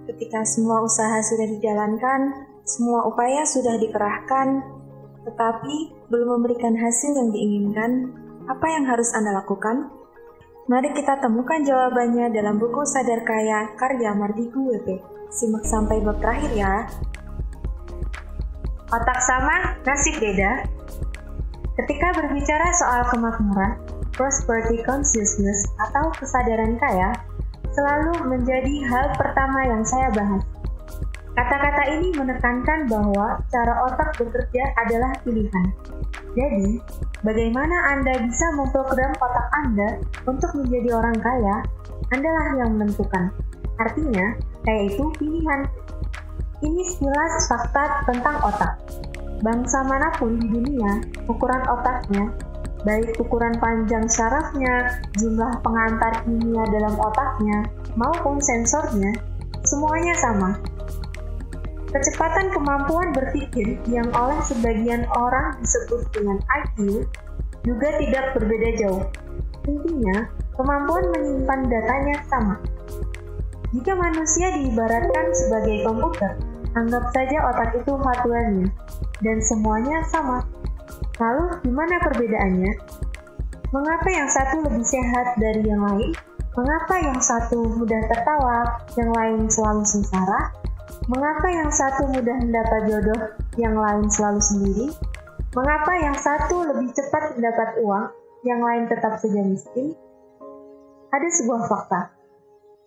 Ketika semua usaha sudah dijalankan, semua upaya sudah dikerahkan, tetapi belum memberikan hasil yang diinginkan, apa yang harus Anda lakukan? Mari kita temukan jawabannya dalam buku Sadar Kaya karya Mardigu WP. Simak sampai bab terakhir ya. Otak sama, nasib beda. Ketika berbicara soal kemakmuran, prosperity consciousness atau kesadaran kaya selalu menjadi hal pertama yang saya bahas. Kata-kata ini menekankan bahwa cara otak bekerja adalah pilihan. Jadi, bagaimana Anda bisa memprogram otak Anda untuk menjadi orang kaya, Andalah yang menentukan. Artinya, kaya itu pilihan. Ini sekilas fakta tentang otak. Bangsa manapun di dunia, ukuran otaknya, baik ukuran panjang syarafnya, jumlah pengantar kimia dalam otaknya, maupun sensornya, semuanya sama. Kecepatan kemampuan berpikir yang oleh sebagian orang disebut dengan IQ juga tidak berbeda jauh. Intinya, kemampuan menyimpan datanya sama. Jika manusia diibaratkan sebagai komputer, anggap saja otak itu hardware-nya, dan semuanya sama. Lalu, gimana perbedaannya? Mengapa yang satu lebih sehat dari yang lain? Mengapa yang satu mudah tertawa, yang lain selalu sengsara? Mengapa yang satu mudah mendapat jodoh, yang lain selalu sendiri? Mengapa yang satu lebih cepat mendapat uang, yang lain tetap saja miskin? Ada sebuah fakta.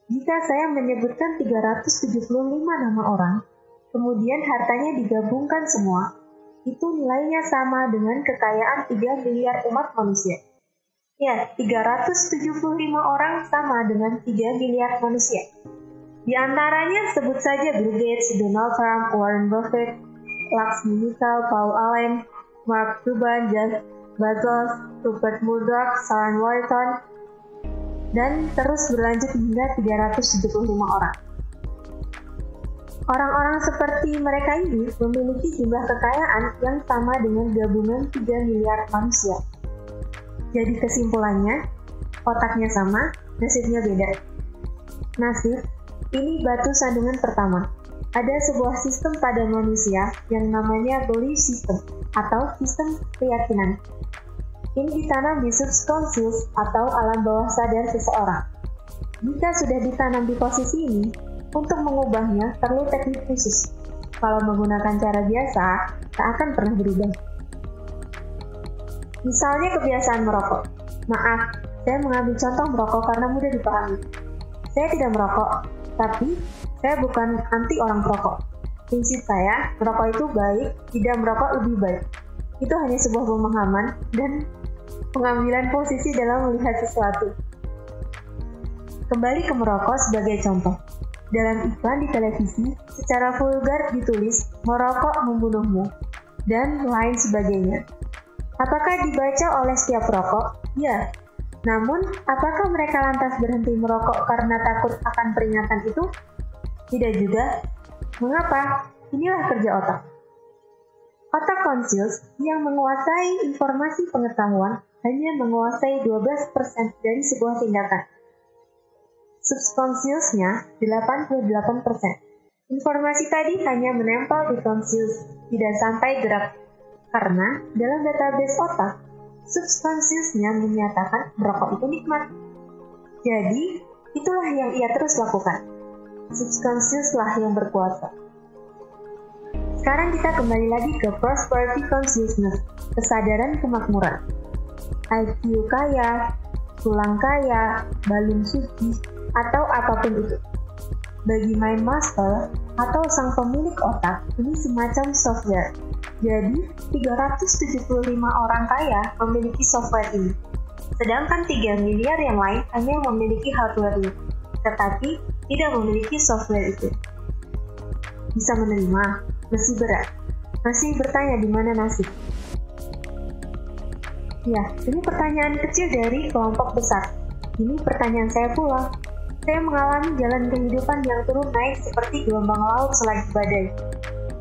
Jika saya menyebutkan 375 nama orang, kemudian hartanya digabungkan semua, itu nilainya sama dengan kekayaan 3 miliar umat manusia. Ya, 375 orang sama dengan 3 miliar manusia. Di antaranya sebut saja Bill Gates, Donald Trump, Warren Buffett, Lakshmi Mittal, Paul Allen, Mark Cuban, Jeff Bezos, Rupert Murdoch, Sharon Walton, dan terus berlanjut hingga 375 orang. Orang-orang seperti mereka ini memiliki jumlah kekayaan yang sama dengan gabungan 3 miliar manusia. Jadi kesimpulannya, otaknya sama, nasibnya beda. Nasib, ini batu sandungan pertama. Ada sebuah sistem pada manusia yang namanya belief system atau sistem keyakinan. Ini ditanam di subconscious atau alam bawah sadar seseorang. Jika sudah ditanam di posisi ini, untuk mengubahnya perlu teknik khusus. Kalau menggunakan cara biasa, tak akan pernah berubah. Misalnya kebiasaan merokok. Maaf, saya mengambil contoh merokok karena mudah dipahami. Saya tidak merokok, tapi saya bukan anti orang perokok. Prinsip saya, merokok itu baik, tidak merokok lebih baik. Itu hanya sebuah pemahaman dan pengambilan posisi dalam melihat sesuatu. Kembali ke merokok sebagai contoh. Dalam iklan di televisi, secara vulgar ditulis, merokok membunuhmu, dan lain sebagainya. Apakah dibaca oleh setiap perokok? Ya. Namun, apakah mereka lantas berhenti merokok karena takut akan peringatan itu? Tidak juga. Mengapa? Inilah kerja otak. Otak konsius yang menguasai informasi pengetahuan hanya menguasai 12% dari sebuah tindakan. Subconsciousnya 88%. Informasi tadi hanya menempel di konsius, tidak sampai gerak. Karena dalam database otak, subconsciousnya menyatakan merokok itu nikmat. Jadi, itulah yang ia terus lakukan. Subconscious-lah yang berkuasa. Sekarang kita kembali lagi ke prosperity consciousness, kesadaran kemakmuran. IQ kaya, tulang kaya, balung suci, atau apapun itu. Bagi mind master atau sang pemilik otak, ini semacam software. Jadi, 375 orang kaya memiliki software ini. Sedangkan 3 miliar yang lain hanya memiliki hardware ini, tetapi tidak memiliki software itu. Bisa menerima, masih berat. Masih bertanya di mana nasib. Ya, ini pertanyaan kecil dari kelompok besar. Ini pertanyaan saya pula. Saya mengalami jalan kehidupan yang turun naik seperti gelombang laut selagi badai.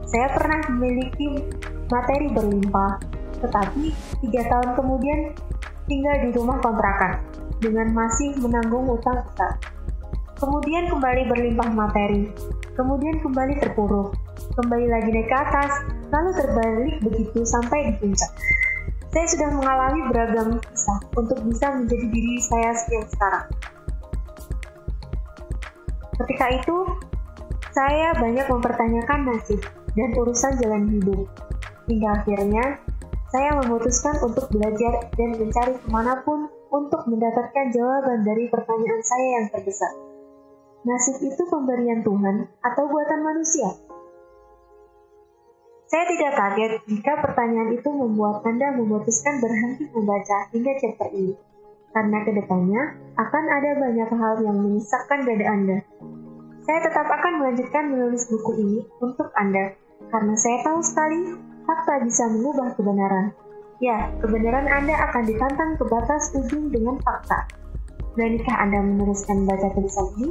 Saya pernah memiliki materi berlimpah, tetapi 3 tahun kemudian tinggal di rumah kontrakan, dengan masih menanggung utang besar. kemudian kembali berlimpah materi, kemudian kembali terpuruk, kembali lagi naik ke atas, lalu terbalik begitu sampai di puncak. Saya sudah mengalami beragam kisah untuk bisa menjadi diri saya yang sekarang. Ketika itu, saya banyak mempertanyakan nasib dan urusan jalan hidup. Hingga akhirnya, saya memutuskan untuk belajar dan mencari kemanapun untuk mendapatkan jawaban dari pertanyaan saya yang terbesar. Nasib itu pemberian Tuhan atau buatan manusia? Saya tidak kaget jika pertanyaan itu membuat Anda memutuskan berhenti membaca hingga chapter ini. Karena kedepannya akan ada banyak hal yang menyesakkan dada Anda. Saya tetap akan melanjutkan menulis buku ini untuk Anda, karena saya tahu sekali fakta bisa mengubah kebenaran. Ya, kebenaran Anda akan ditantang ke batas ujung dengan fakta. Beranikah Anda meneruskan baca tulisan ini?